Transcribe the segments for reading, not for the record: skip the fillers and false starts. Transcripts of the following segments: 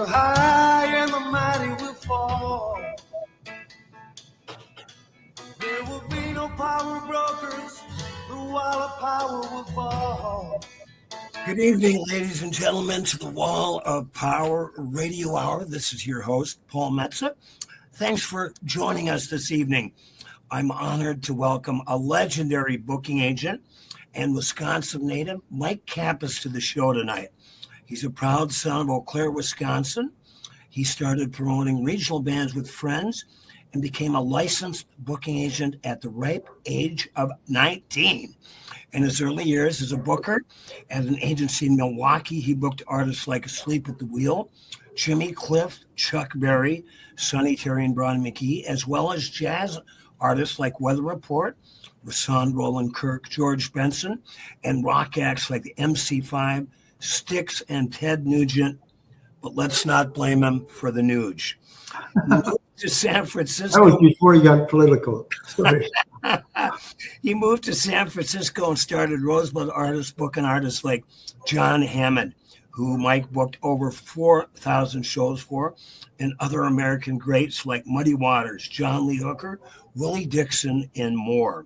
The high and the mighty will fall. There will be no power brokers. The wall of power will fall. Good evening, ladies and gentlemen, to the Wall of Power Radio Hour. This is your host, Paul Metza. Thanks for joining us this evening. I'm honored to welcome a legendary booking agent and Wisconsin native, Mike Kappes, to the show tonight. He's a proud son of Eau Claire, Wisconsin. He started promoting regional bands with friends and became a licensed booking agent at the ripe age of 19. In his early years as a booker at an agency in Milwaukee, he booked artists like Asleep at the Wheel, Jimmy Cliff, Chuck Berry, Sonny Terry, and Brian McKee, as well as jazz artists like Weather Report, Rashawn Roland Kirk, George Benson, and rock acts like the MC5, Styx, and Ted Nugent. But let's not blame him for the Nuge. He moved to San Francisco. That was before he got political. Sorry. He moved to San Francisco and started Rosebud artists, booking artists like John Hammond, who Mike booked over 4,000 shows for, and other American greats like Muddy Waters, John Lee Hooker, Willie Dixon, and more.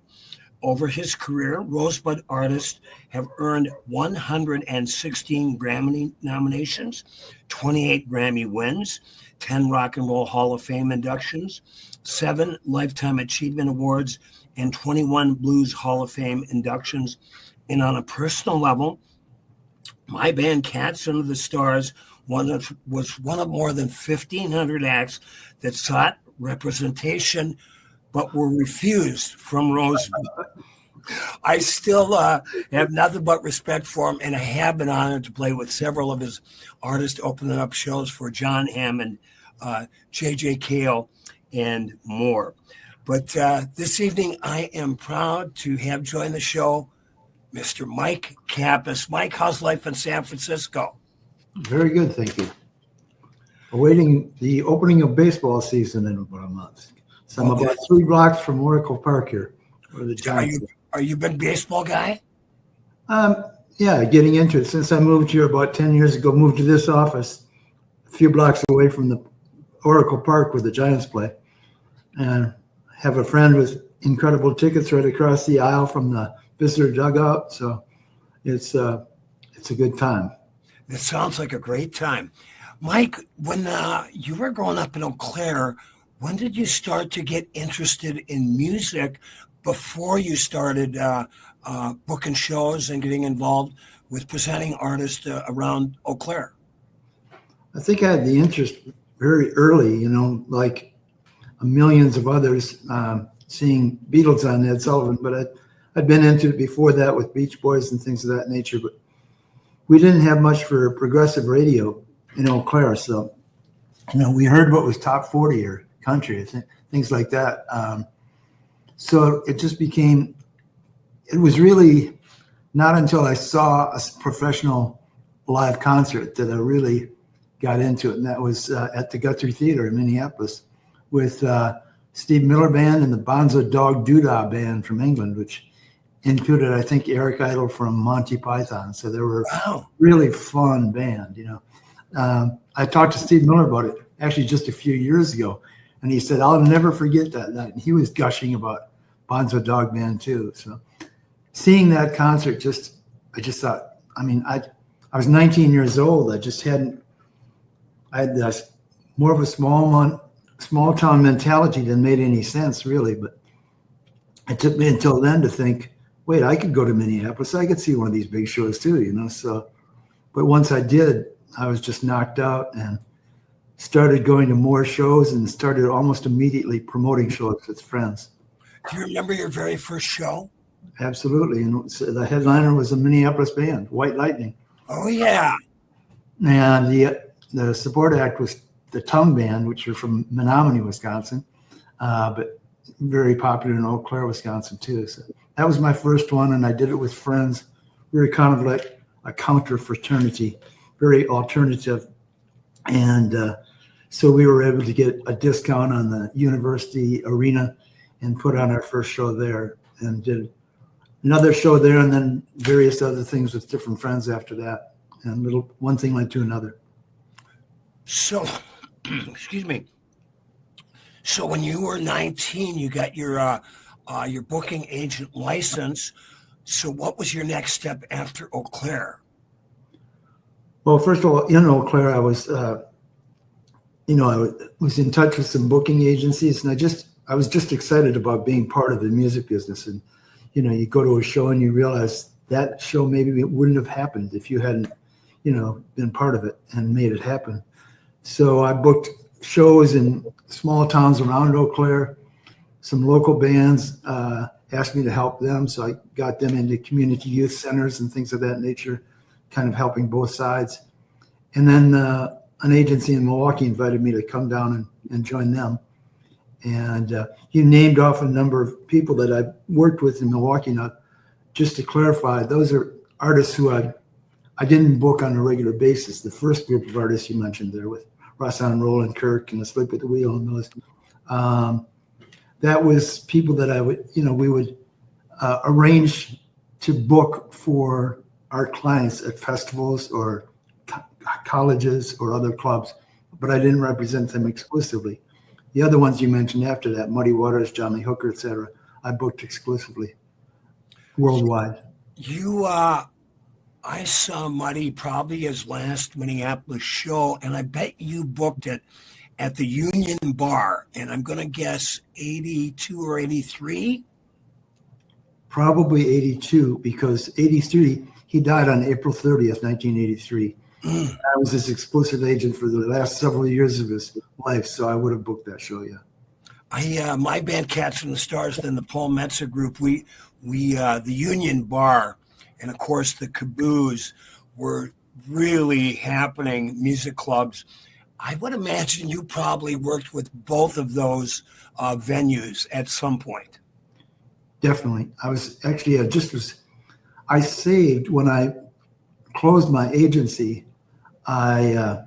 Over his career, Rosebud artists have earned 116 Grammy nominations, 28 Grammy wins, 10 Rock and Roll Hall of Fame inductions, 7 Lifetime Achievement Awards, and 21 Blues Hall of Fame inductions. And on a personal level, my band Cats Under the Stars was one of more than 1,500 acts that sought representation but were refused from Rosebud. I still have nothing but respect for him, and I have been honored to play with several of his artists, opening up shows for John Hammond, J.J. Cale, and more. But this evening, I am proud to have joined the show Mr. Mike Kappes. Mike, how's life in San Francisco? Very good, thank you. Awaiting the opening of baseball season in about a month. So I'm about 3 blocks from Oracle Park here, where the Giants are you been a baseball guy? Yeah, getting into it. Since I moved here about 10 years ago, moved to this office a few blocks away from the Oracle Park where the Giants play. And have a friend with incredible tickets right across the aisle from the visitor dugout. So it's a good time. It sounds like a great time. Mike, when you were growing up in Eau Claire, when did you start to get interested in music before you started booking shows and getting involved with presenting artists around Eau Claire? I think I had the interest very early, like millions of others, seeing Beatles on Ed Sullivan, but I'd been into it before that with Beach Boys and things of that nature, but we didn't have much for progressive radio in Eau Claire, so we heard what was top 40 or country, things like that. So it just became, it was really not until I saw a professional live concert that I really got into it, and that was at the Guthrie Theater in Minneapolis with Steve Miller Band and the Bonzo Dog Doodah Band from England, which included, I think, Eric Idle from Monty Python. So they were really fun band, I talked to Steve Miller about it actually just a few years ago, and he said, I'll never forget that night. And he was gushing about Bonzo Dog Band too. So seeing that concert, I just thought, I was 19 years old. I had this more of a small town mentality than made any sense really. But it took me until then to think, wait, I could go to Minneapolis. I could see one of these big shows too, So, but once I did, I was just knocked out and started going to more shows and started almost immediately promoting shows with friends. Do you remember your very first show? Absolutely. And the headliner was a Minneapolis band, White Lightning. Oh, yeah. And the support act was the Tongue Band, which are from Menominee, Wisconsin, but very popular in Eau Claire, Wisconsin, too. So that was my first one, and I did it with friends. We were kind of like a counter fraternity, very alternative. And so we were able to get a discount on the university arena and put on our first show there, and did another show there, and then various other things with different friends after that. And one thing led to another. So, excuse me. So when you were 19, you got your booking agent license. So what was your next step after Eau Claire? Well, first of all, in Eau Claire, I was in touch with some booking agencies, and I was just excited about being part of the music business. And you go to a show and you realize that show maybe it wouldn't have happened if you hadn't, been part of it and made it happen. So I booked shows in small towns around Eau Claire. Some local bands asked me to help them, so I got them into community youth centers and things of that nature, kind of helping both sides. And then an agency in Milwaukee invited me to come down and join them. And you named off a number of people that I worked with in Milwaukee. Now, just to clarify, those are artists who I didn't book on a regular basis. The first group of artists you mentioned there with Russ on Roland Kirk and Asleep at the Wheel and those, that was people that we would arrange to book for our clients at festivals or colleges or other clubs, but I didn't represent them exclusively. The other ones you mentioned after that, Muddy Waters, John Lee Hooker, etc., I booked exclusively worldwide. I saw Muddy probably his last Minneapolis show, and I bet you booked it at the Union Bar, and I'm going to guess 82 or 83. Probably 82, because 83, he died on April 30th, 1983. I was his exclusive agent for the last several years of his life, so I would have booked that show, yeah. My band Cats and the Stars, then the Paul Metzer group, we the Union Bar, and of course the Caboose were really happening music clubs. I would imagine you probably worked with both of those venues at some point. Definitely. I was actually, I saved when I closed my agency. The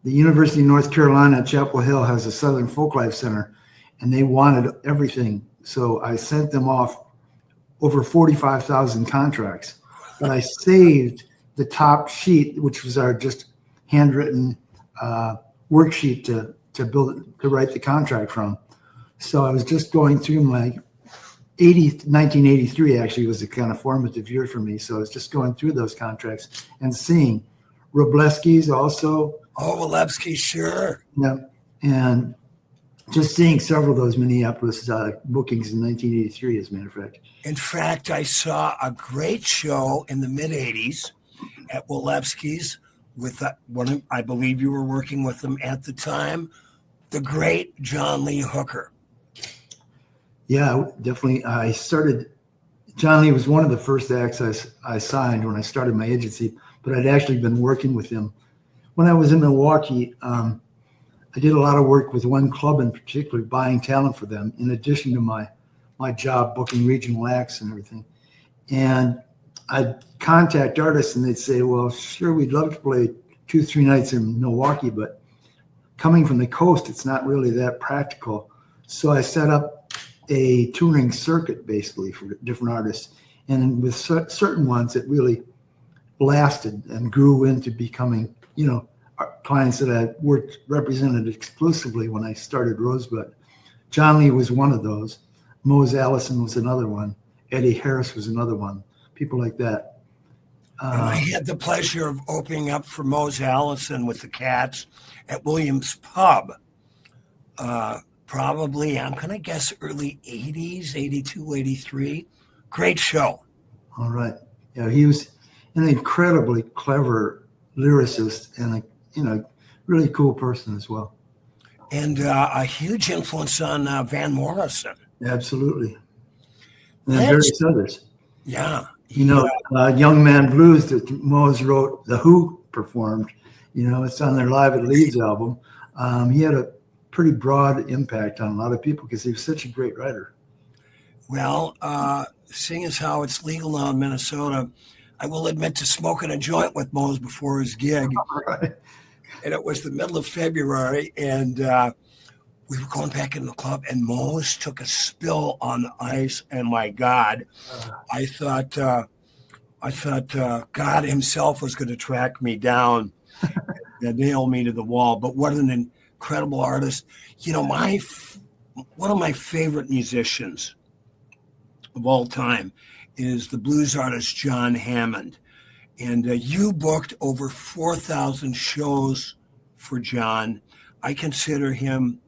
University of North Carolina at Chapel Hill has a Southern Folklife Center, and they wanted everything. So I sent them off over 45,000 contracts. But I saved the top sheet, which was our just handwritten worksheet to write the contract from. So I was just going through my 1983 actually was a kind of formative year for me. So I was just going through those contracts and seeing Robleski's also. Oh, Walewski, sure. Yeah. And just seeing several of those Minneapolis bookings in 1983, as a matter of fact. In fact, I saw a great show in the mid 80s at Walewski's with one, I believe you were working with them at the time, the great John Lee Hooker. Yeah, definitely. John Lee was one of the first acts I signed when I started my agency, but I'd actually been working with him. When I was in Milwaukee, I did a lot of work with one club in particular, buying talent for them, in addition to my job booking regional acts and everything. And I'd contact artists and they'd say, well, sure, we'd love to play 2-3 nights in Milwaukee, but coming from the coast, it's not really that practical. So I set up a touring circuit basically for different artists. And with certain ones, it really lasted and grew into becoming, clients that I represented exclusively when I started Rosebud. John Lee was one of those. Mose Allison was another one. Eddie Harris was another one. People like that. And I had the pleasure of opening up for Mose Allison with the Cats at Williams Pub. Probably, I'm going to guess early 80s, 82, 83. Great show. All right. Yeah, he was an incredibly clever lyricist and a really cool person as well. And a huge influence on Van Morrison. Absolutely. And various others. Yeah. Young Man Blues that Mose wrote, The Who performed, it's on their Live at Leeds album. He had a pretty broad impact on a lot of people because he was such a great writer. Well, seeing as how it's legal now in Minnesota, I will admit to smoking a joint with Mose before his gig. Right. And it was the middle of February, and we were going back in the club, and Mose took a spill on the ice, and my God, I thought God himself was going to track me down. that nailed me to the wall. But what an incredible artist. You know, one of my favorite musicians of all time is the blues artist John Hammond. And you booked over 4,000 shows for John. I consider him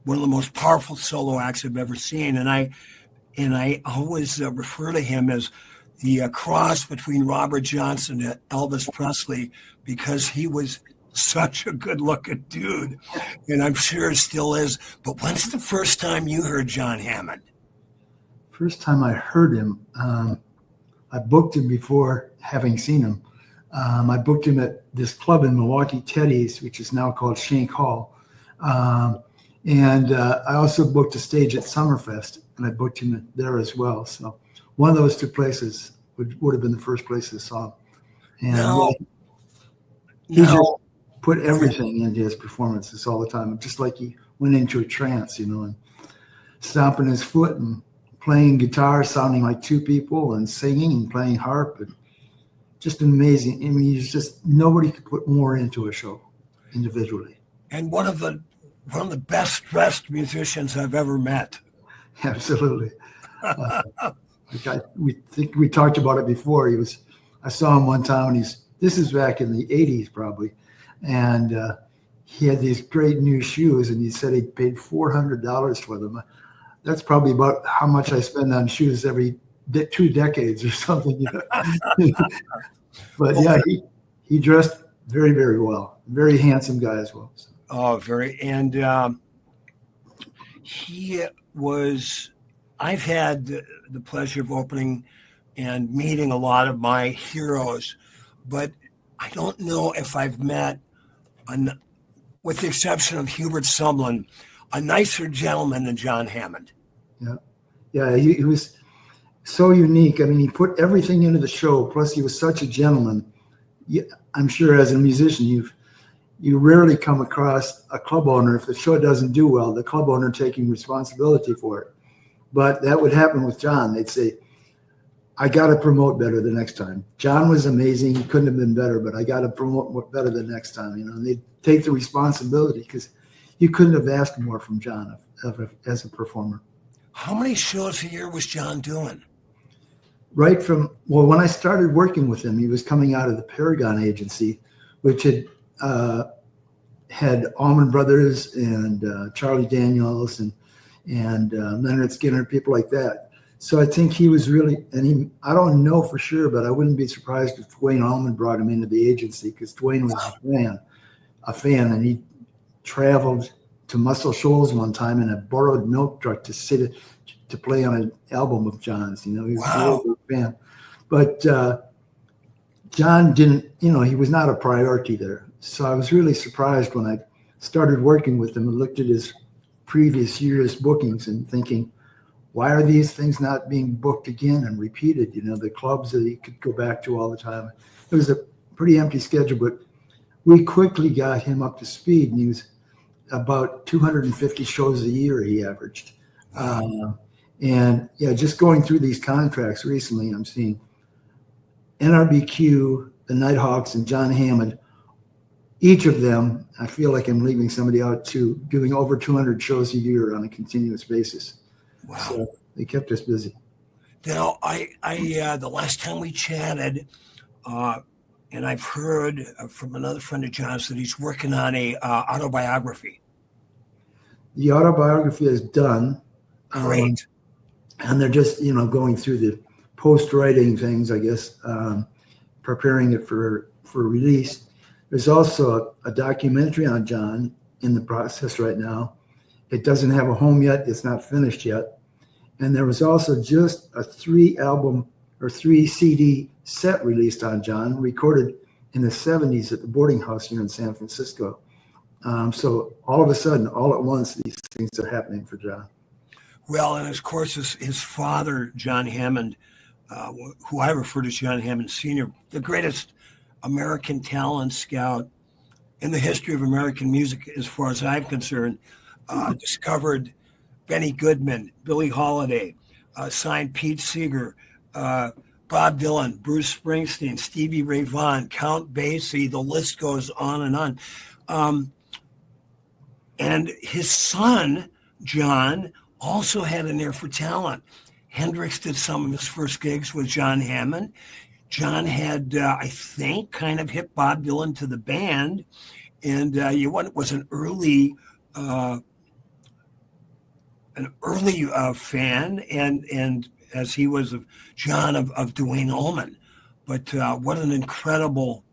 one of the most powerful solo acts I've ever seen. And I always refer to him as the cross between Robert Johnson and Elvis Presley, because he was such a good-looking dude, and I'm sure still is. But when's the first time you heard John Hammond? First time I heard him, I booked him before having seen him. I booked him at this club in Milwaukee, Teddy's, which is now called Shank Hall. And I also booked a stage at Summerfest, and I booked him there as well. So one of those two places would have been the first place I saw him. And he just put everything into his performances all the time, just like he went into a trance, and stomping his foot and playing guitar, sounding like two people, and singing and playing harp, and just amazing. I mean, nobody could put more into a show individually. And one of the best dressed musicians I've ever met. Absolutely. We talked about it before. I saw him one time, and this is back in the 80s probably, and he had these great new shoes, and he said he paid $400 for them. That's probably about how much I spend on shoes every 2 decades or something. But yeah, he dressed very, very well. Very handsome guy as well. So. Oh, very. And I've had the pleasure of opening and meeting a lot of my heroes, but I don't know if I've met, with the exception of Hubert Sumlin, a nicer gentleman than John Hammond. Yeah, he was so unique. I mean, he put everything into the show. Plus, he was such a gentleman. I'm sure as a musician, you rarely come across a club owner, if the show doesn't do well, the club owner taking responsibility for it. But that would happen with John. They'd say, I got to promote better the next time. John was amazing. He couldn't have been better, but I got to promote better the next time. And they'd take the responsibility, because you couldn't have asked more from John as a performer. How many shows a year was John doing? When I started working with him, he was coming out of the Paragon Agency, which had Allman Brothers and Charlie Daniels and Leonard Skinner, people like that. So I think he was really, I don't know for sure, but I wouldn't be surprised if Dwayne Allman brought him into the agency, because Dwayne was a fan, and he traveled to Muscle Shoals one time in a borrowed milk truck to play on an album of John's. He was a real big fan. But John didn't, he was not a priority there. So I was really surprised when I started working with him and looked at his previous year's bookings and thinking, why are these things not being booked again and repeated? The clubs that he could go back to all the time. It was a pretty empty schedule, but we quickly got him up to speed, and he was about 250 shows a year he averaged. And yeah, just going through these contracts recently, I'm seeing NRBQ, the Nighthawks, and John Hammond. Each of them, I feel like I'm leaving somebody out too, doing over 200 shows a year on a continuous basis. Wow. So they kept us busy. Now, the last time we chatted, and I've heard from another friend of John's that he's working on a autobiography. The autobiography is done. Great. And they're just, going through the post-writing things, I guess, preparing it for release. There's also a documentary on John in the process right now. It doesn't have a home yet. It's not finished yet. And there was also just a 3-album or 3 CD set released on John, recorded in the 70s at the boarding house here in San Francisco. So all of a sudden, all at once, these things are happening for John. Well, and of course, his father, John Hammond, who I refer to as John Hammond Sr., the greatest American talent scout in the history of American music, as far as I'm concerned, discovered Benny Goodman, Billie Holiday, signed Pete Seeger, Bob Dylan, Bruce Springsteen, Stevie Ray Vaughan, Count Basie, the list goes on and on. And his son, John, also had an ear for talent. Hendrix did some of his first gigs with John Hammond. John had, I think, kind of hit Bob Dylan to the band. And was an early fan, and as he was of John of Duane Allman. But what an incredible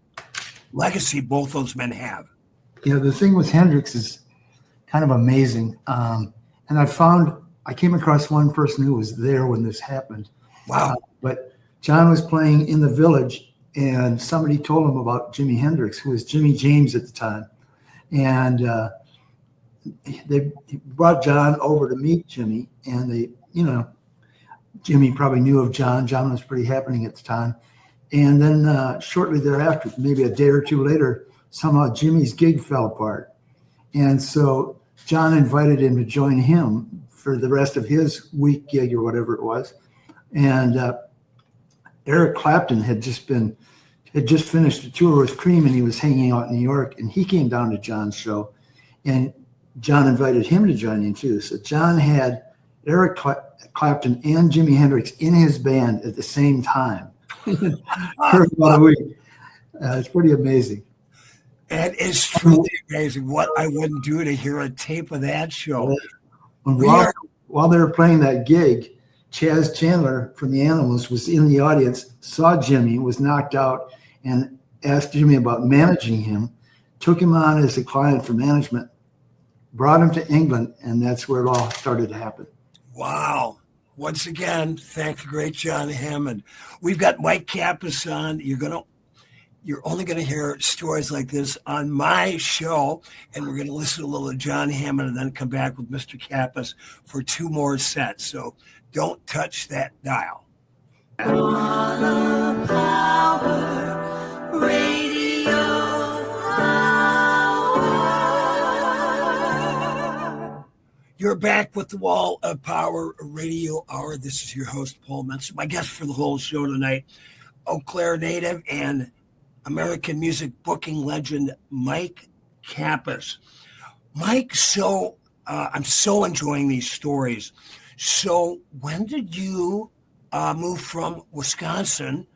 legacy both those men have. Yeah, the thing with Hendrix is kind of amazing. And I came across one person who was there when this happened. Wow. But John was playing in the Village, and somebody told him about Jimi Hendrix, who was Jimmy James at the time. And they brought John over to meet Jimmy, and Jimmy probably knew of John. John was pretty happening at the time. And then shortly thereafter, maybe a day or two later, somehow Jimmy's gig fell apart. And so John invited him to join him for the rest of his week gig or whatever it was. And Eric Clapton had just finished a tour with Cream, and he was hanging out in New York, and he came down to John's show, and John invited him to join in too. So John had Eric Clapton and Jimi Hendrix in his band at the same time for about a week. It's pretty amazing. It is truly amazing what I wouldn't do to hear a tape of that show. While they were playing that gig, Chaz Chandler from the Animals was in the audience, saw Jimmy, was knocked out, and asked Jimmy about managing him, took him on as a client for management, brought him to England, and that's where it all started to happen. Wow. Once again, thank the great John Hammond. We've got Mike Kappes on. You're only going to hear stories like this on my show, and we're going to listen to a little of John Hammond and then come back with Mr. Kappes for 2 more sets. So don't touch that dial. Power Radio Hour. You're back with the Wall of Power Radio Hour. This is your host, Paul Menser. My guest for the whole show tonight, Eau Claire native and American music booking legend, Mike Kappes. Mike, I'm so enjoying these stories. So when did you move from Wisconsin,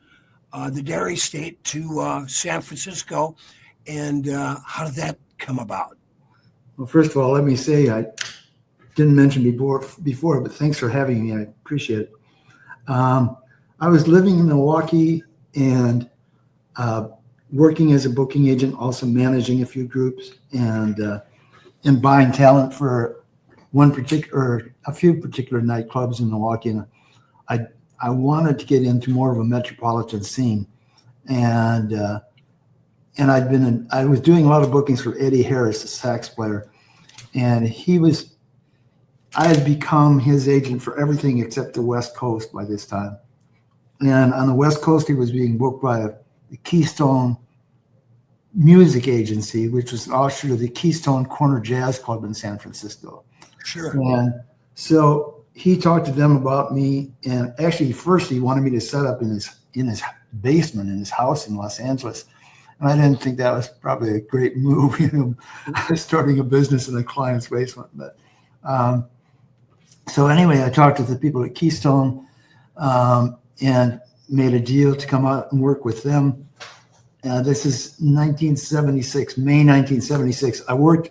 the dairy state, to San Francisco, and how did that come about? Well, first of all, let me say I didn't mention before, but thanks for having me. I appreciate it. I was living in Milwaukee and working as a booking agent, also managing a few groups and buying talent for a few particular nightclubs in Milwaukee. And I wanted to get into more of a metropolitan scene, and I was doing a lot of bookings for Eddie Harris, a sax player, and I had become his agent for everything except the West Coast by this time. And on the West Coast, he was being booked by the Keystone Music Agency, which was an offshoot of the Keystone Corner Jazz Club in San Francisco. Sure. And so he talked to them about me, and actually first he wanted me to set up in his basement in his house in Los Angeles. And I didn't think that was probably a great move, starting a business in a client's basement. But so anyway, I talked to the people at Keystone and made a deal to come out and work with them. This is 1976, May 1976. I worked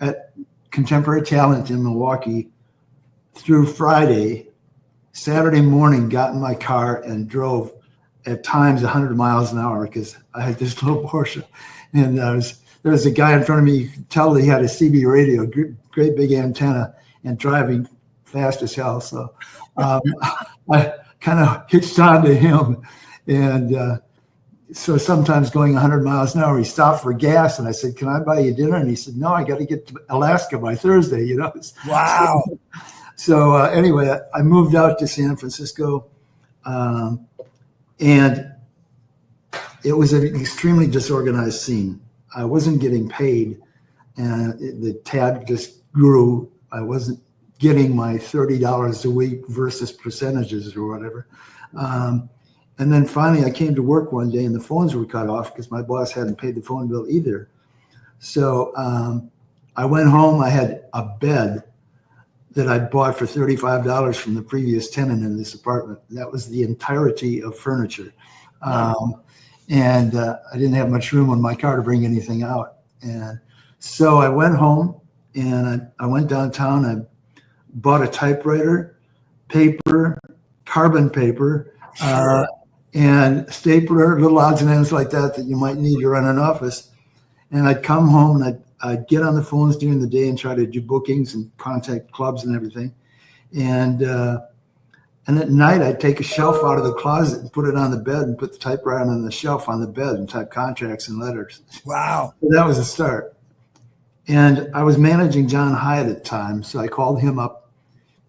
at Contemporary Talent in Milwaukee through Friday. Saturday morning, got in my car and drove at times 100 miles an hour because I had this little Porsche. And there was a guy in front of me, you could tell he had a CB radio, great big antenna, and driving fast as hell. So I kind of hitched on to him. And so sometimes going 100 miles an hour, he stopped for gas. And I said, "Can I buy you dinner?" And he said, "No, I got to get to Alaska by Thursday." Wow. So anyway, I moved out to San Francisco. And it was an extremely disorganized scene. I wasn't getting paid, and the tab just grew. I wasn't getting my $30 a week versus percentages or whatever. And then finally I came to work one day and the phones were cut off because my boss hadn't paid the phone bill either. So I went home. I had a bed that I'd bought for $35 from the previous tenant in this apartment. That was the entirety of furniture. And I didn't have much room on my car to bring anything out. And so I went home and I went downtown. I bought a typewriter, paper, carbon paper, and stapler, little odds and ends like that you might need to run an office. And I'd come home and I'd get on the phones during the day and try to do bookings and contact clubs and everything. And at night, I'd take a shelf out of the closet and put it on the bed and put the typewriter on the shelf on the bed and type contracts and letters. Wow. So that was a start. And I was managing John Hyatt at the time, so I called him up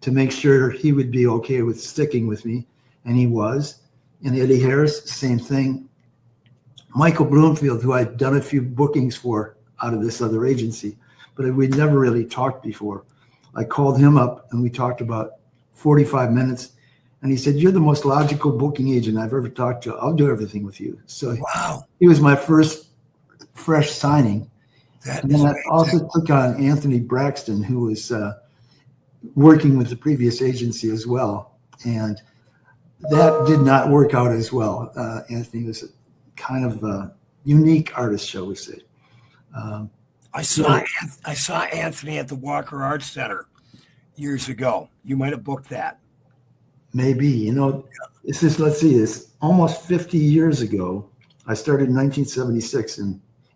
to make sure he would be okay with sticking with me, and he was. And Eddie Harris, same thing. Michael Bloomfield, who I'd done a few bookings for out of this other agency, but we'd never really talked before. I called him up and we talked about 45 minutes. And he said, "You're the most logical booking agent I've ever talked to. I'll do everything with you." So wow. He was my first fresh signing. And then I also took on Anthony Braxton, who was working with the previous agency as well. And that did not work out as well. Anthony was a kind of a unique artist, shall we say. I saw Anthony at the Walker Arts Center years ago. You might have booked that. Maybe, this is, let's see, this almost 50 years ago. I started in 1976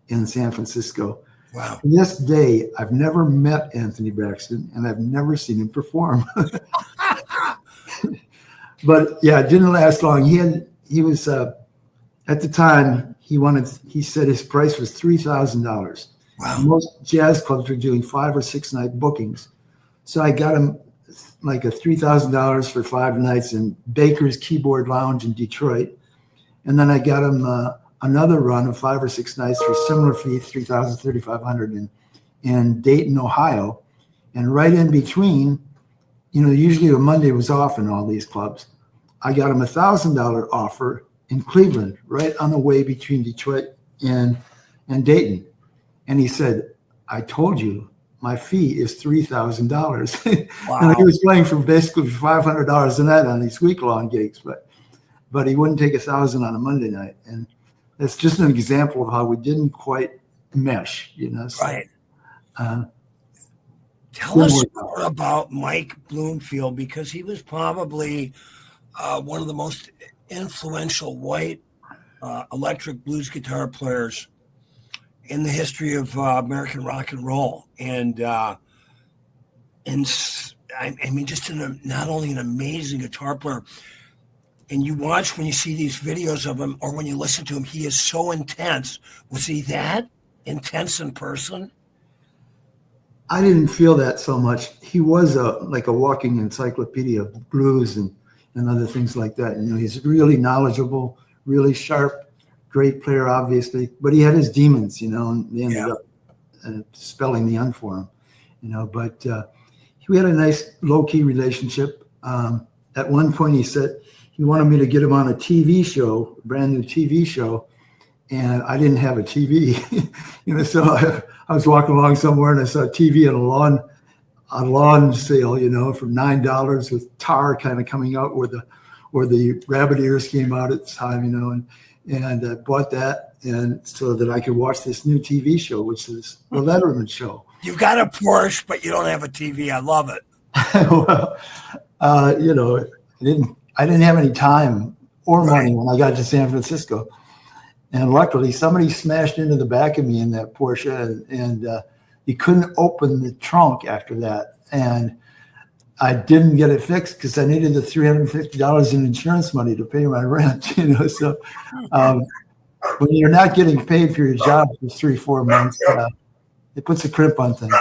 in San Francisco. Wow. To this day, I've never met Anthony Braxton and I've never seen him perform. But yeah, it didn't last long. He was at the time he said his price was $3,000. Wow. Most jazz clubs were doing 5 or 6 night bookings. So I got him like a $3,000 for 5 nights in Baker's Keyboard Lounge in Detroit. And then I got him another run of 5 or 6 nights for similar fee, $3,000, $3,500 in Dayton, Ohio. And right in between, usually a Monday was off in all these clubs. I got him $1,000 offer in Cleveland, right on the way between Detroit and Dayton. And he said, "I told you, my fee is $3,000. Wow. And he was playing for basically $500 a night on these week-long gigs, but he wouldn't take $1,000 on a Monday night. And that's just an example of how we didn't quite mesh, So, right. Tell us more about Mike Bloomfield, because he was probably one of the most influential white electric blues guitar players in the history of American rock and roll. And I mean, just not only an amazing guitar player, and you watch when you see these videos of him or when you listen to him, he is so intense. Was he that intense in person? I didn't feel that so much. He was like a walking encyclopedia of blues and other things like that. He's really knowledgeable, really sharp, great player, obviously, but he had his demons, and they ended up spelling the end for him, but we had a nice low-key relationship. At one point he said he wanted me to get him on a TV show, a brand new TV show, and I didn't have a TV, so I was walking along somewhere and I saw a TV on a lawn sale, for $9 with tar kind of coming out where the rabbit ears came out at the time, and I bought that, and so that I could watch this new TV show, which is the Letterman show. You've got a Porsche, but you don't have a TV. I love it. Well, I didn't have any time or money when I got to San Francisco. And luckily, somebody smashed into the back of me in that Porsche, and he couldn't open the trunk after that. And I didn't get it fixed because I needed the $350 in insurance money to pay my rent. So when you're not getting paid for your job for 3-4 months, it puts a crimp on things.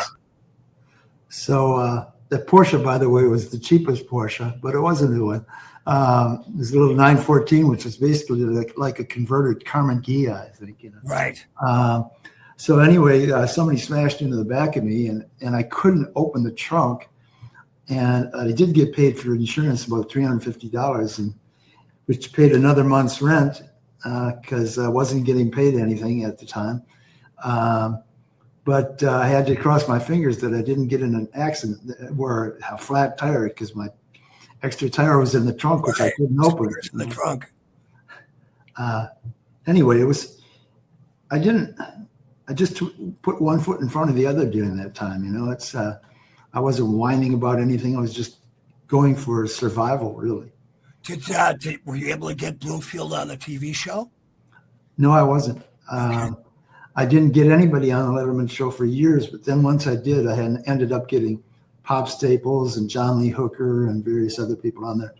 So the Porsche, by the way, was the cheapest Porsche, but it was a new one. It was a little 914, which was basically like a converted Carmen Ghia, I think. Right. So anyway, somebody smashed into the back of me, and I couldn't open the trunk. And I did get paid for insurance, about $350, which paid another month's rent because I wasn't getting paid anything at the time. But I had to cross my fingers that I didn't get in an accident where a flat tire, because my extra tire was in the trunk, which I couldn't open. In the trunk. Anyway, I just put one foot in front of the other during that time. I wasn't whining about anything. I was just going for survival, really. Were you able to get Bloomfield on the TV show? No, I wasn't. I didn't get anybody on the Letterman show for years, but then once I did, I had ended up getting Pop Staples and John Lee Hooker and various other people on there.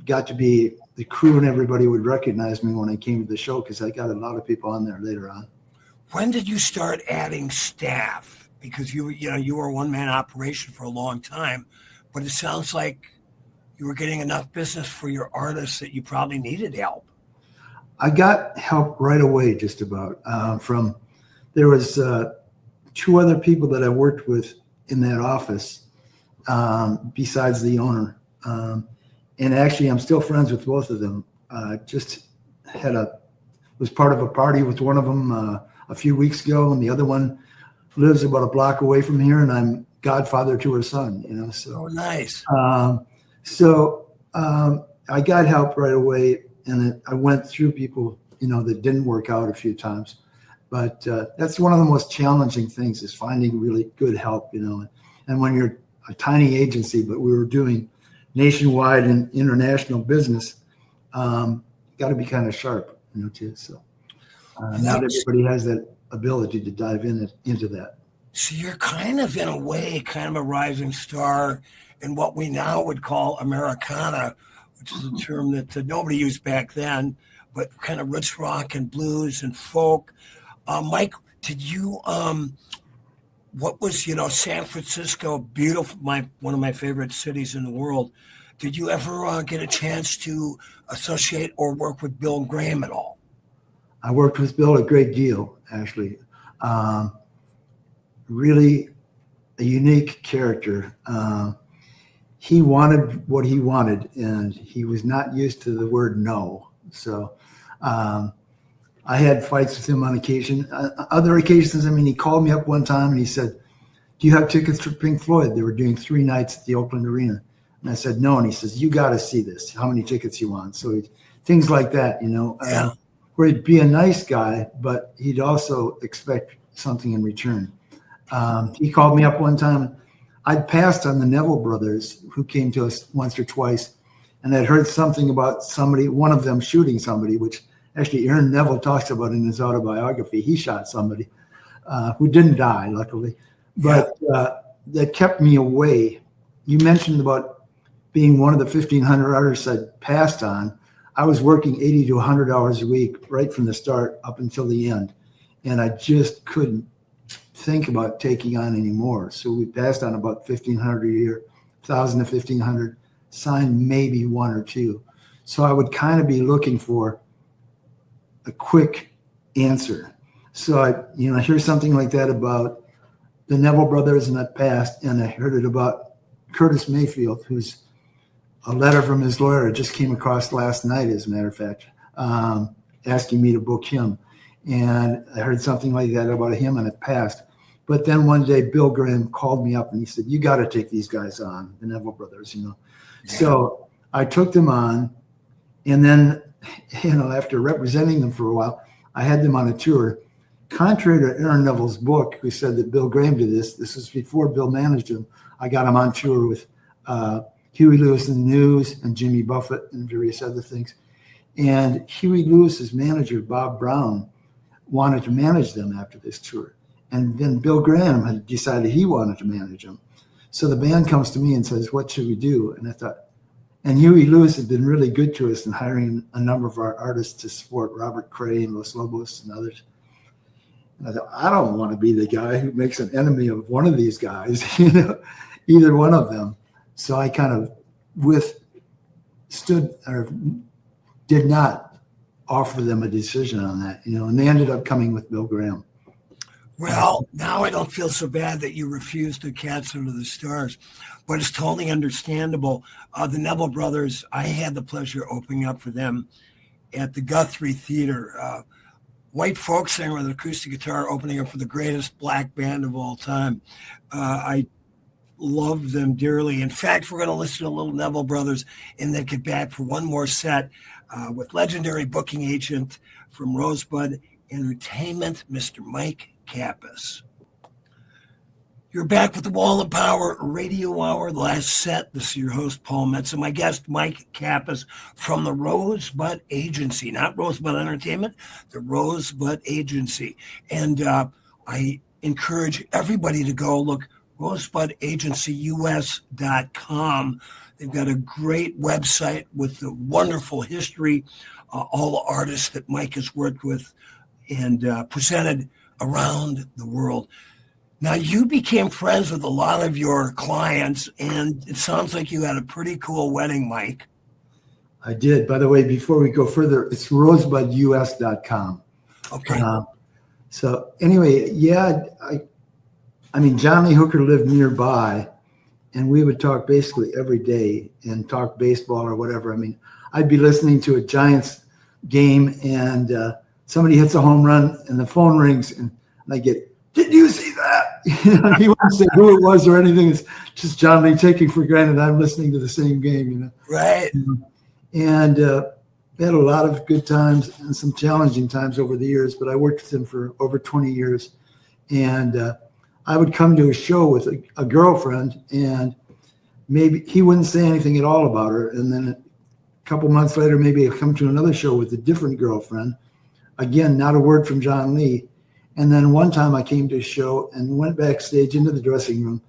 Got to be the crew, and everybody would recognize me when I came to the show because I got a lot of people on there later on. When did you start adding staff? Because you were a one-man operation for a long time, but it sounds like you were getting enough business for your artists that you probably needed help. I got help right away, just about. There was 2 other people that I worked with in that office besides the owner. And actually, I'm still friends with both of them. Just was part of a party with one of them a few weeks ago, and the other one lives about a block away from here, and I'm godfather to her son. So nice. I got help right away, and I went through people that didn't work out a few times, but that's one of the most challenging things, is finding really good help. And when you're a tiny agency, but we were doing nationwide and international business, got to be kind of sharp, too. So not everybody has that ability to dive into that. So you're kind of, in a way, kind of a rising star in what we now would call Americana, which is a term that nobody used back then, but kind of roots rock and blues and folk. Mike, did you, what was, San Francisco, beautiful, one of my favorite cities in the world. Did you ever get a chance to associate or work with Bill Graham at all? I worked with Bill a great deal, actually. Really a unique character. He wanted what he wanted, and he was not used to the word no. So I had fights with him on occasion. Other occasions, he called me up one time and he said, "Do you have tickets for Pink Floyd?" They were doing 3 nights at the Oakland Arena. And I said, "No." And he says, "You got to see this. How many tickets you want?" So things like that, Yeah. Where he'd be a nice guy, but he'd also expect something in return. He called me up one time. I'd passed on the Neville brothers, who came to us once or twice, and I'd heard something about one of them shooting somebody, which actually Aaron Neville talks about in his autobiography. He shot somebody who didn't die, luckily. But that kept me away. You mentioned about being one of the 1,500 artists I'd passed on. I was working 80 to 100 hours a week right from the start up until the end, and I just couldn't think about taking on any more. So we passed on about 1,500 a year, 1,000 to 1,500, signed maybe 1 or 2. So I would kind of be looking for a quick answer. So I hear something like that about the Neville brothers, and that passed, and I heard it about Curtis Mayfield, who's a letter from his lawyer just came across last night, as a matter of fact, asking me to book him. And I heard something like that about him, and it passed. But then one day, Bill Graham called me up and he said, "You got to take these guys on, the Neville brothers, Yeah. So I took them on. And then, after representing them for a while, I had them on a tour. Contrary to Aaron Neville's book, who said that Bill Graham did this was before Bill managed him. I got him on tour with Huey Lewis and the News and Jimmy Buffett and various other things. And Huey Lewis's manager, Bob Brown, wanted to manage them after this tour. And then Bill Graham had decided he wanted to manage them. So the band comes to me and says, "What should we do?" And I thought, and Huey Lewis had been really good to us in hiring a number of our artists to support Robert Cray and Los Lobos and others. And I thought, I don't want to be the guy who makes an enemy of one of these guys, either one of them. So I kind of withstood or did not offer them a decision on that, and they ended up coming with Bill Graham. Well, now I don't feel so bad that you refused to Cats Under the Stars, but it's totally understandable. The Neville brothers, I had the pleasure of opening up for them at the Guthrie Theater. White folk singer with an acoustic guitar opening up for the greatest black band of all time. I love them dearly. In fact, we're going to listen to Little Neville Brothers and then get back for one more set with legendary booking agent from Rosebud Entertainment, Mr. Mike Kappes. You're back with the Wall of Power Radio Hour, the last set. This is your host, Paul Metz, and my guest, Mike Kappes from the Rosebud Agency, not Rosebud Entertainment, the Rosebud Agency. And I encourage everybody to go look rosebudagencyus.com. They've got a great website with the wonderful history, all the artists that Mike has worked with and presented around the world. Now, you became friends with a lot of your clients, and it sounds like you had a pretty cool wedding, Mike. I did. By the way, before we go further, it's rosebudus.com. Okay. So anyway, yeah, I mean, John Lee Hooker lived nearby, and we would talk basically every day and talk baseball or whatever. I mean, I'd be listening to a Giants game, and somebody hits a home run, and the phone rings, and I get, "Did you see that?" He wouldn't say who it was or anything. It's just John Lee taking for granted I'm listening to the same game, Right. And we had a lot of good times and some challenging times over the years, but I worked with him for over 20 years. And I would come to a show with a girlfriend, and maybe he wouldn't say anything at all about her. And then a couple months later, maybe I'd come to another show with a different girlfriend. Again, not a word from John Lee. And then one time I came to a show and went backstage into the dressing room,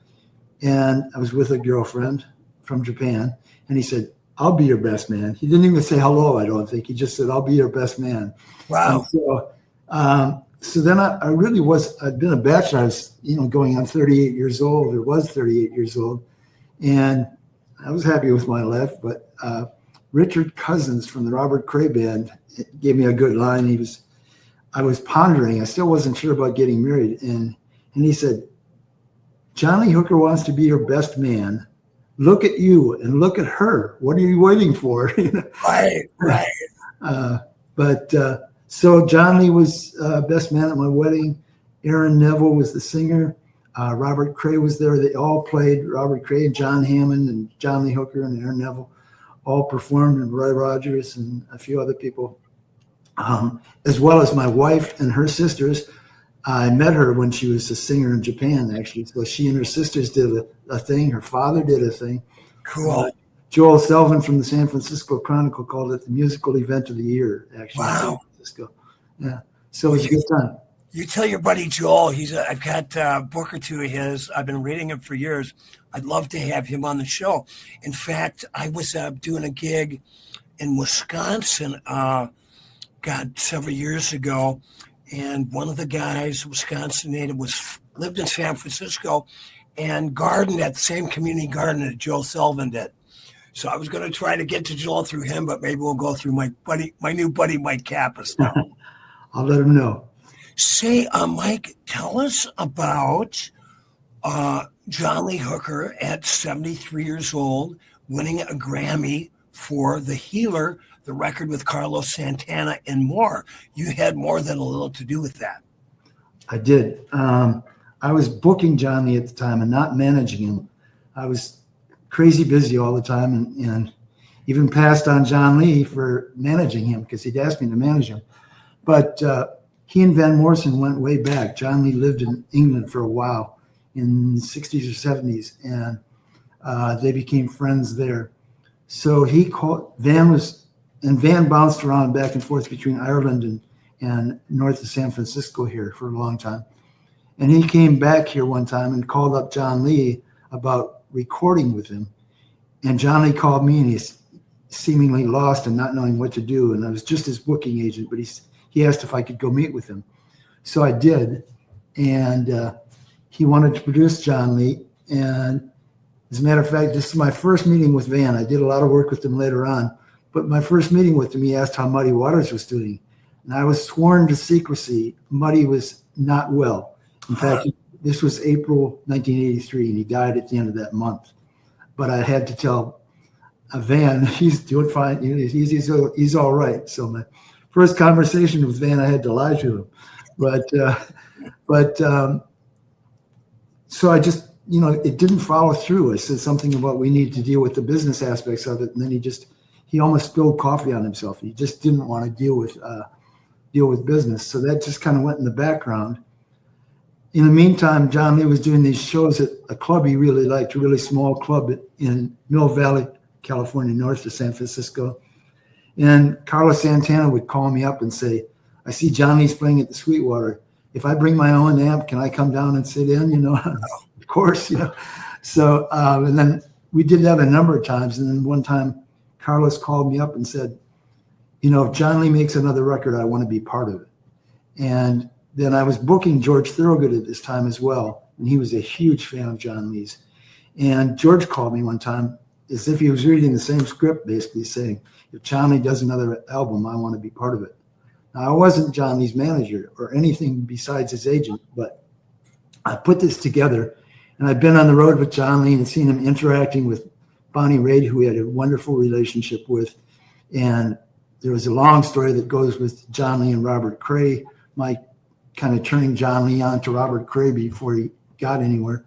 and I was with a girlfriend from Japan, and he said, "I'll be your best man." He didn't even say hello, I don't think. He just said, "I'll be your best man." Wow. And so then I really I'd been a bachelor. I was, going on 38 years old, or was 38 years old. And I was happy with my life, but Richard Cousins from the Robert Cray Band gave me a good line. I was pondering. I still wasn't sure about getting married. And he said, "John Lee Hooker wants to be your best man. Look at you and look at her. What are you waiting for?" Right. So John Lee was best man at my wedding. Aaron Neville was the singer. Robert Cray was there. They all played. Robert Cray and John Hammond and John Lee Hooker and Aaron Neville all performed, and Roy Rogers and a few other people. As well as my wife and her sisters. I met her when she was a singer in Japan, actually. So she and her sisters did a thing. Her father did a thing. Cool. Joel Selvin from the San Francisco Chronicle called it the musical event of the year, actually. Wow. In San Francisco. Yeah. So it was a good time. You tell your buddy Joel, I've got a book or two of his. I've been reading him for years. I'd love to have him on the show. In fact, I was doing a gig in Wisconsin, several years ago, and one of the guys, Wisconsin native, lived in San Francisco and gardened at the same community garden that Joel Selvin did. So I was going to try to get to Joel through him, but maybe we'll go through my new buddy, Mike Kappes now. I'll let him know. Say, Mike, tell us about John Lee Hooker at 73 years old, winning a Grammy for The Healer, the record with Carlos Santana, and more. You had more than a little to do with that. I did. I was booking John Lee at the time and not managing him. I was crazy busy all the time, and even passed on John Lee for managing him because he'd asked me to manage him. But he and Van Morrison went way back. John Lee lived in England for a while in the 60s or 70s, and they became friends there. So he called, Van bounced around back and forth between Ireland and north of San Francisco here for a long time. And he came back here one time and called up John Lee about recording with him. And John Lee called me, and he's seemingly lost and not knowing what to do. And I was just his booking agent, but he asked if I could go meet with him. So I did. And he wanted to produce John Lee. And as a matter of fact, this is my first meeting with Van. I did a lot of work with him later on. But my first meeting with him, he asked how Muddy Waters was doing. And I was sworn to secrecy. Muddy was not well. In fact, this was April 1983, and he died at the end of that month. But I had to tell Van, he's doing fine. He's all right. So my first conversation with Van, I had to lie to him. But so I just, it didn't follow through. I said something about we need to deal with the business aspects of it, and then he almost spilled coffee on himself. He just didn't want to deal with business. So that just kind of went in the background. In the meantime, John Lee was doing these shows at a club he really liked, a really small club in Mill Valley, California, north of San Francisco. And Carlos Santana would call me up and say, I see John Lee's playing at the Sweetwater. If I bring my own amp, can I come down and sit in? Of course, So, and then we did that a number of times. And then one time, Carlos called me up and said, if John Lee makes another record, I want to be part of it. And then I was booking George Thorogood at this time as well. And he was a huge fan of John Lee's. And George called me one time as if he was reading the same script, basically saying, if John Lee does another album, I want to be part of it. Now, I wasn't John Lee's manager or anything besides his agent, but I put this together. And I've been on the road with John Lee and seen him interacting with Bonnie Raitt, who he had a wonderful relationship with. And there was a long story that goes with John Lee and Robert Cray, Mike kind of turning John Lee on to Robert Cray before he got anywhere.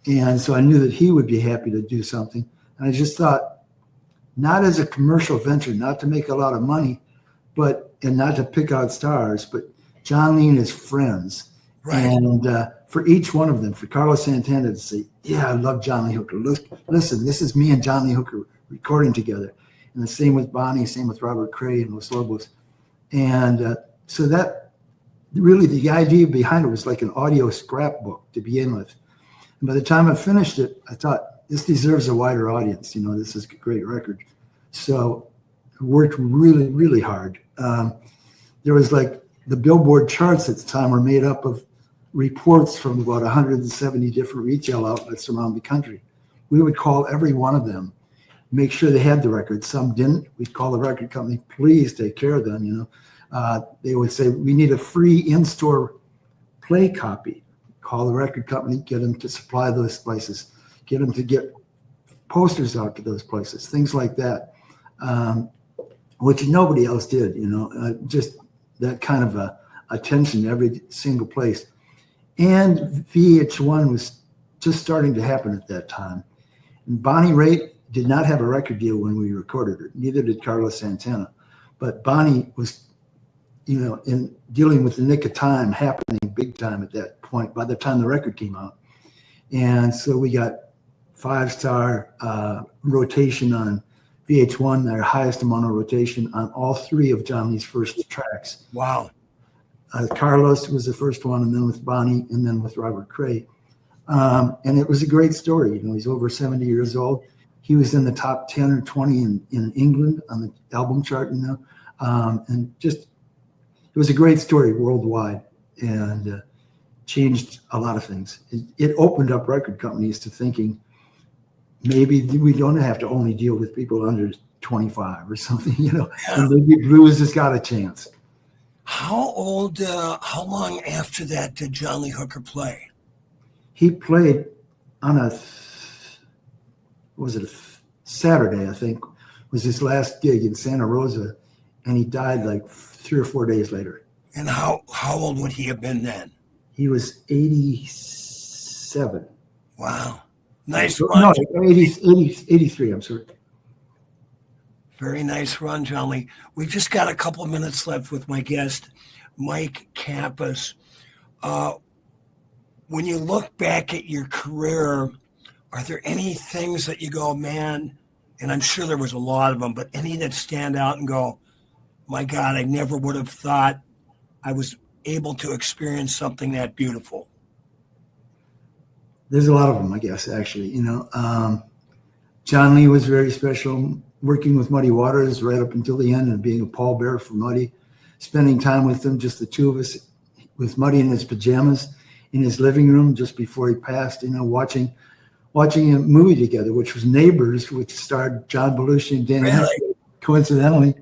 And so I knew that he would be happy to do something. And I just thought, not as a commercial venture, not to make a lot of money, and not to pick out stars, but John Lee and his friends. Right. And for each one of them, for Carlos Santana to say, yeah, I love John Lee Hooker. Listen, this is me and John Lee Hooker recording together. And the same with Bonnie, same with Robert Cray and Los Lobos. And so that really the idea behind it was like an audio scrapbook to begin with. And by the time I finished it, I thought, this deserves a wider audience. This is a great record. So I worked really, really hard. There was like the Billboard charts at the time were made up of reports from about 170 different retail outlets around the country. We would call every one of them, make sure they had the record. Some didn't. We'd call the record company, please take care of them. They would say, we need a free in-store play copy. Call the record company, get them to supply those places, get them to get posters out to those places, things like that, which nobody else did, just that kind of attention to every single place. And VH1 was just starting to happen at that time. And Bonnie Raitt did not have a record deal when we recorded her. Neither did Carlos Santana. But Bonnie was, in dealing with the nick of time happening big time at that point by the time the record came out. And so we got 5-star rotation on VH1, their highest amount of rotation on all 3 of John Lee's first tracks. Wow. Carlos was the first one, and then with Bonnie, and then with Robert Cray. And it was a great story. He's over 70 years old. He was in the top 10 or 20 in England on the album chart, and just, it was a great story worldwide and changed a lot of things. It opened up record companies to thinking, maybe we don't have to only deal with people under 25 or something, and maybe blues has got a chance. How long after that did John Lee Hooker play? He played on a Saturday, I think, was his last gig in Santa Rosa, and he died like 3 or 4 days later. And how old would he have been then? He was 87. Wow. Nice run. No, 83, I'm sorry. Very nice run, John Lee. We've just got a couple of minutes left with my guest, Mike Kappes. When you look back at your career, are there any things that you go, man, and I'm sure there was a lot of them, but any that stand out and go, my God, I never would have thought I was able to experience something that beautiful? There's a lot of them, I guess, actually. John Lee was very special, working with Muddy Waters right up until the end and being a pallbearer for Muddy, spending time with them, just the two of us, with Muddy in his pajamas in his living room just before he passed, watching a movie together, which was Neighbors, which starred John Belushi and Dan Aykroyd, coincidentally,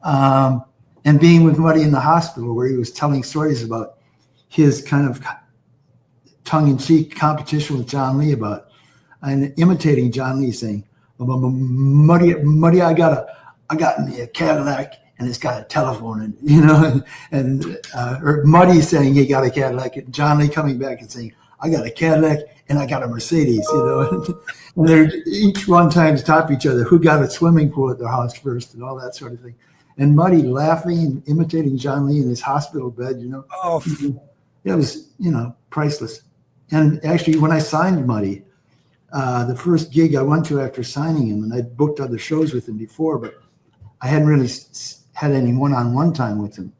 and being with Muddy in the hospital where he was telling stories about his kind of tongue-in-cheek competition with John Lee about and imitating John Lee saying, Muddy, I got me a Cadillac and it's got a telephone and or Muddy saying he got a Cadillac and John Lee coming back and saying, I got a Cadillac and I got a Mercedes, and they're each one trying to top each other, who got a swimming pool at their house first and all that sort of thing. And Muddy laughing and imitating John Lee in his hospital bed, Oh, it was, priceless. And actually, when I signed Muddy, the first gig I went to after signing him, and I'd booked other shows with him before, but I hadn't really had any one-on-one time with him.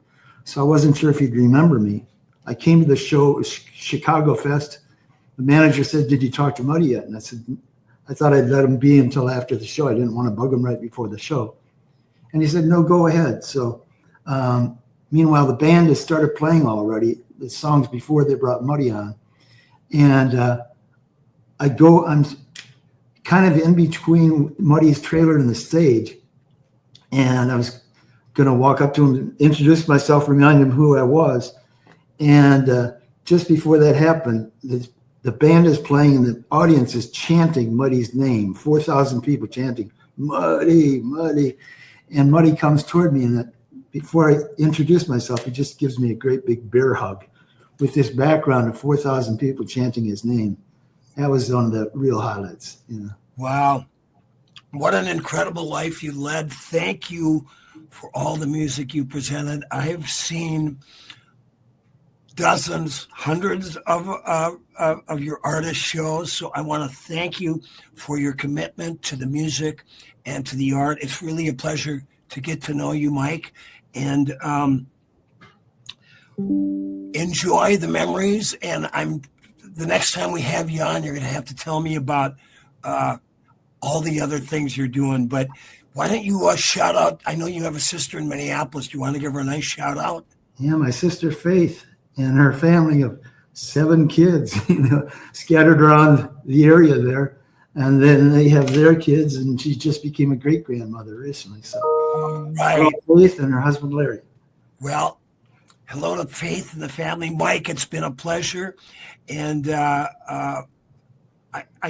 So I wasn't sure if he'd remember me. I came to the show, Chicago Fest. The manager said, "Did you talk to Muddy yet?" And I said, I thought I'd let him be until after the show. I didn't want to bug him right before the show. And he said, "No, go ahead." So meanwhile, the band has started playing already, the songs before they brought Muddy on. And I'm kind of in between Muddy's trailer and the stage. And I was going to walk up to him, introduce myself, remind him who I was. And just before that happened, the band is playing and the audience is chanting Muddy's name, 4,000 people chanting, "Muddy, Muddy." And Muddy comes toward me, and before I introduce myself, he just gives me a great big bear hug with this background of 4,000 people chanting his name. That was one of the real highlights. Wow. What an incredible life you led. Thank you for all the music you presented. I've seen dozens, hundreds of your artist shows. So I want to thank you for your commitment to the music and to the art. It's really a pleasure to get to know you, Mike, and enjoy the memories. And the next time we have you on, you're going to have to tell me about all the other things you're doing. But why don't you shout out? I know you have a sister in Minneapolis. Do you want to give her a nice shout out? Yeah, my sister Faith and her family of 7 kids, scattered around the area there. And then they have their kids, and she just became a great-grandmother recently. So, right. Faith and her husband, Larry. Well, hello to Faith and the family. Mike, it's been a pleasure. And I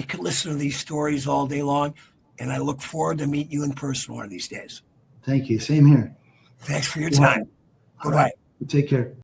could listen to these stories all day long, and I look forward to meeting you in person one of these days. Thank you. Same here. Thanks for your time. Bye-bye. Right. Take care.